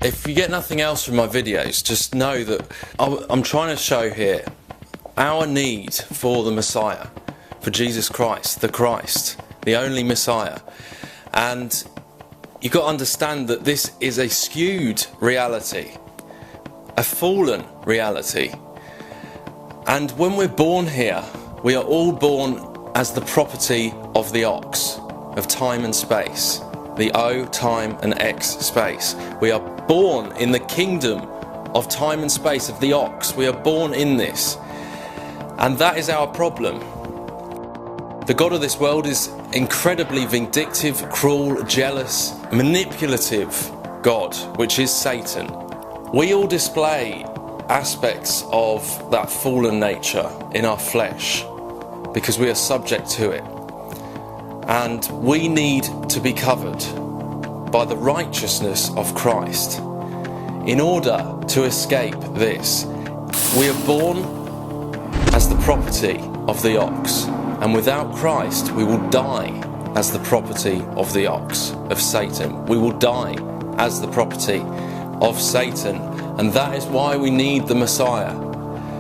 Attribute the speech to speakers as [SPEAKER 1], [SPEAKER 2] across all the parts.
[SPEAKER 1] If you get nothing else from my videos, just know that I'm trying to show here our need for the Messiah, for Jesus Christ, the only Messiah. And you've got to understand that this is a skewed reality, a fallen reality. And when we're born here, we are all born as the property of the ox, of time and space. The O, time, and X, space. We are born in the kingdom of time and space, of the ox. We are born in this. And that is our problem. The God of this world is incredibly vindictive, cruel, jealous, manipulative God, which is Satan. We all display aspects of that fallen nature in our flesh because we are subject to it. And we need to be covered by the righteousness of Christ in order to escape this. We are born as the property of the ox, and without Christ we will die as the property of the ox, of Satan. We will die as the property of Satan, and that is why we need the Messiah,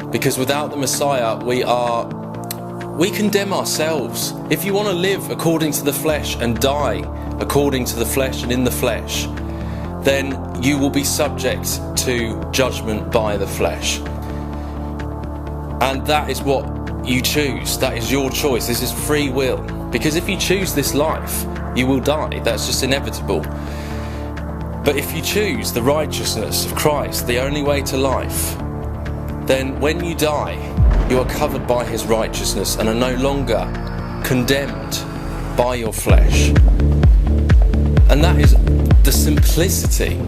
[SPEAKER 1] because without the Messiah we condemn ourselves. If you want to live according to the flesh and die according to the flesh and in the flesh, then you will be subject to judgment by the flesh. And that is what you choose. That is your choice. This is free will. Because if you choose this life, you will die. That's just inevitable. But if you choose the righteousness of Christ, the only way to life, then when you die, you are covered by his righteousness and are no longer condemned by your flesh. And that is the simplicity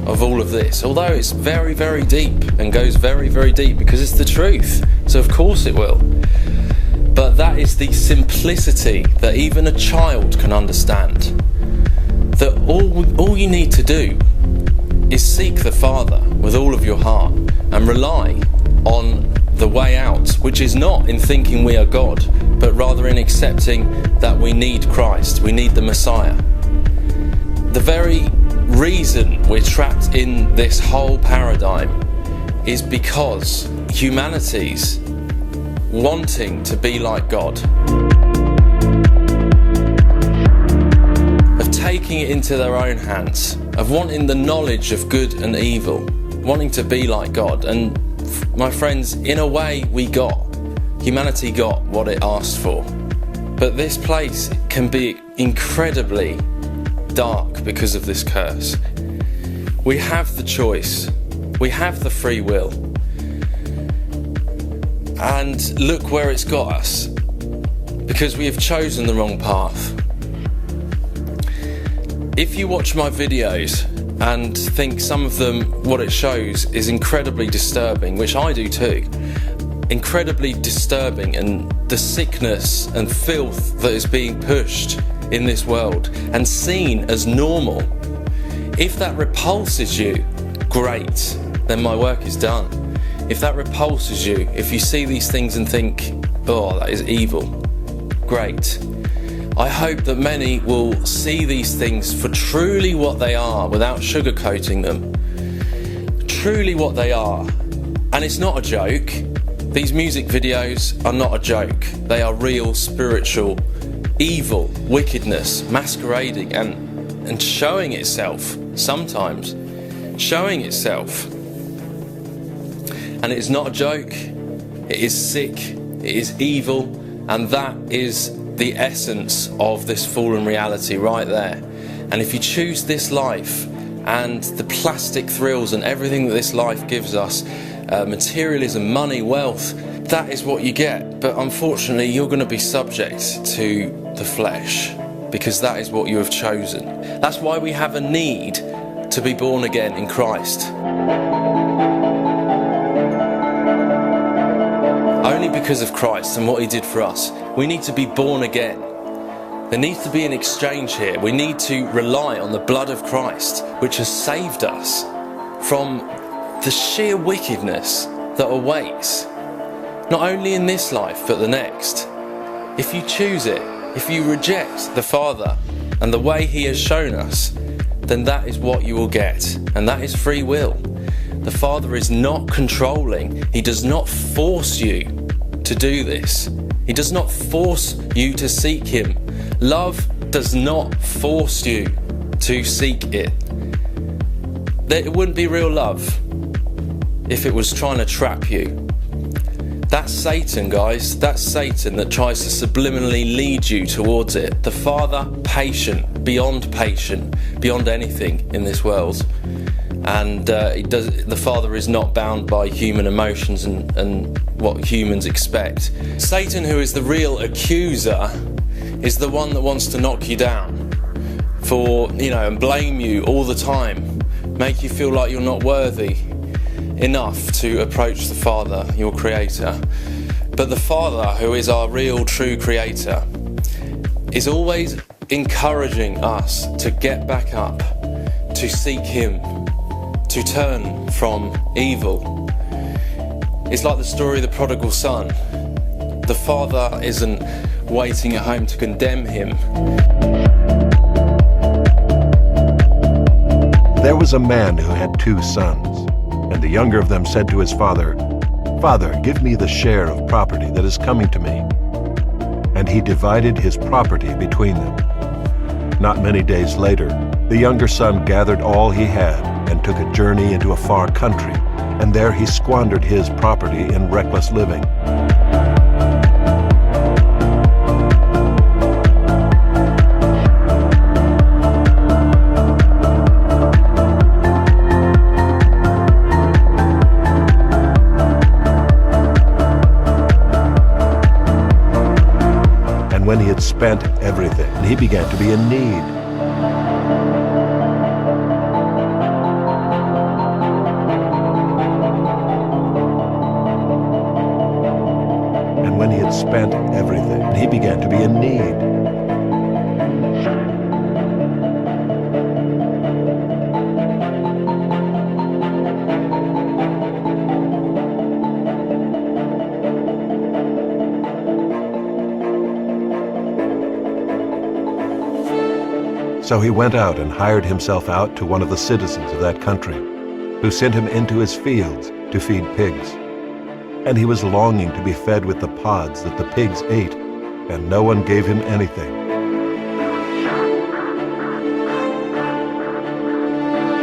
[SPEAKER 1] of all of this, although it's very, very deep and goes very, very deep because it's the truth. So of course it will. But that is the simplicity that even a child can understand. That all you need to do is seek the Father with all of your heart and rely on the way out, which is not in thinking we are God, but rather in accepting that we need Christ, we need the Messiah. The very reason we're trapped in this whole paradigm is because humanity's wanting to be like God, of taking it into their own hands, of wanting the knowledge of good and evil, wanting to be like God. And my friends, in a way humanity got what it asked for. But this place can be incredibly dark because of this curse. We have the choice. We have the free will. And look where it's got us. Because we have chosen the wrong path. If you watch my videos and think some of them, what it shows is incredibly disturbing, which I do too, incredibly disturbing, and the sickness and filth that is being pushed in this world and seen as normal, if that repulses you, great, then my work is done. If that repulses you, if you see these things and think, oh, that is evil, great. I hope that many will see these things for truly what they are, without sugarcoating them. Truly what they are. And it's not a joke. These music videos are not a joke. They are real spiritual evil, wickedness, masquerading and showing itself, sometimes showing itself. And it is not a joke. It is sick. It is evil. And that is the essence of this fallen reality right there. And if you choose this life and the plastic thrills and everything that this life gives us, materialism, money, wealth, that is what you get. But unfortunately, you're going to be subject to the flesh because that is what you have chosen. That's why we have a need to be born again in Christ. Only because of Christ and what he did for us, we need to be born again. There needs to be an exchange here. We need to rely on the blood of Christ, which has saved us from the sheer wickedness that awaits, not only in this life, but the next. If you choose it, if you reject the Father and the way he has shown us, then that is what you will get, and that is free will. The Father is not controlling. He does not force you to do this. He does not force you to seek Him. Love does not force you to seek it. It wouldn't be real love if it was trying to trap you. That's Satan, guys. That's Satan that tries to subliminally lead you towards it. The Father, patient, beyond anything in this world. And the Father is not bound by human emotions and what humans expect. Satan, who is the real accuser, is the one that wants to knock you down and blame you all the time, make you feel like you're not worthy enough to approach the Father, your Creator. But the Father, who is our real, true Creator, is always encouraging us to get back up, to seek Him, to turn from evil. It's like the story of the prodigal son. The Father isn't waiting at home to condemn him.
[SPEAKER 2] There was a man who had 2 sons. And the younger of them said to his father, "Father, give me the share of property that is coming to me." And he divided his property between them. Not many days later, the younger son gathered all he had and took a journey into a far country, and there he squandered his property in reckless living. When he had spent everything, he began to be in need. And when he had spent everything, he began to be in need. So he went out and hired himself out to one of the citizens of that country, who sent him into his fields to feed pigs. And he was longing to be fed with the pods that the pigs ate, and no one gave him anything.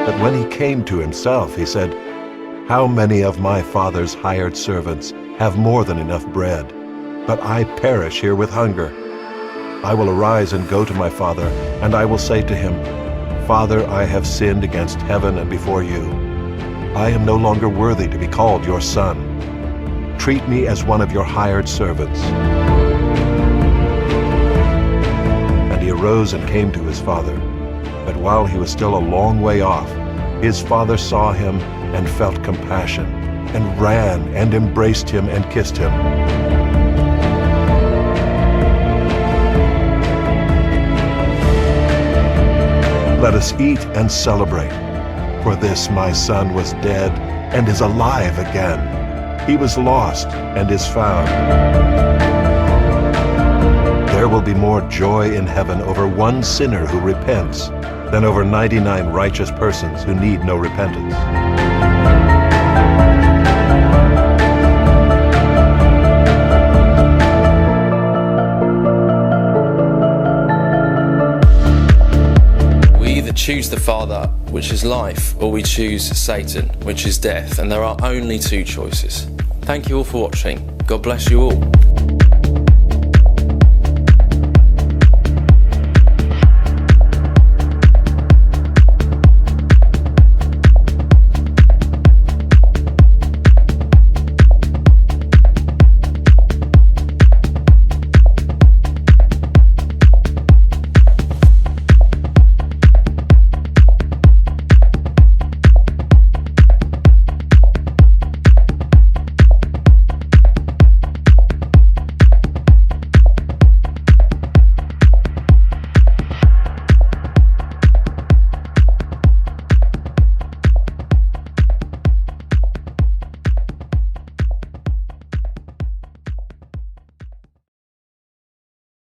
[SPEAKER 2] But when he came to himself, he said, "How many of my father's hired servants have more than enough bread, but I perish here with hunger? I will arise and go to my father, and I will say to him, 'Father, I have sinned against heaven and before you. I am no longer worthy to be called your son. Treat me as one of your hired servants.' And he arose and came to his father. But while he was still a long way off, his father saw him and felt compassion, and ran and embraced him and kissed him. Let us eat and celebrate, for this my son was dead and is alive again. He was lost and is found." There will be more joy in heaven over one sinner who repents than over 99 righteous persons who need no repentance.
[SPEAKER 1] Choose the Father, which is life, or we choose Satan, which is death, and there are only 2 choices. Thank you all for watching. God bless you all.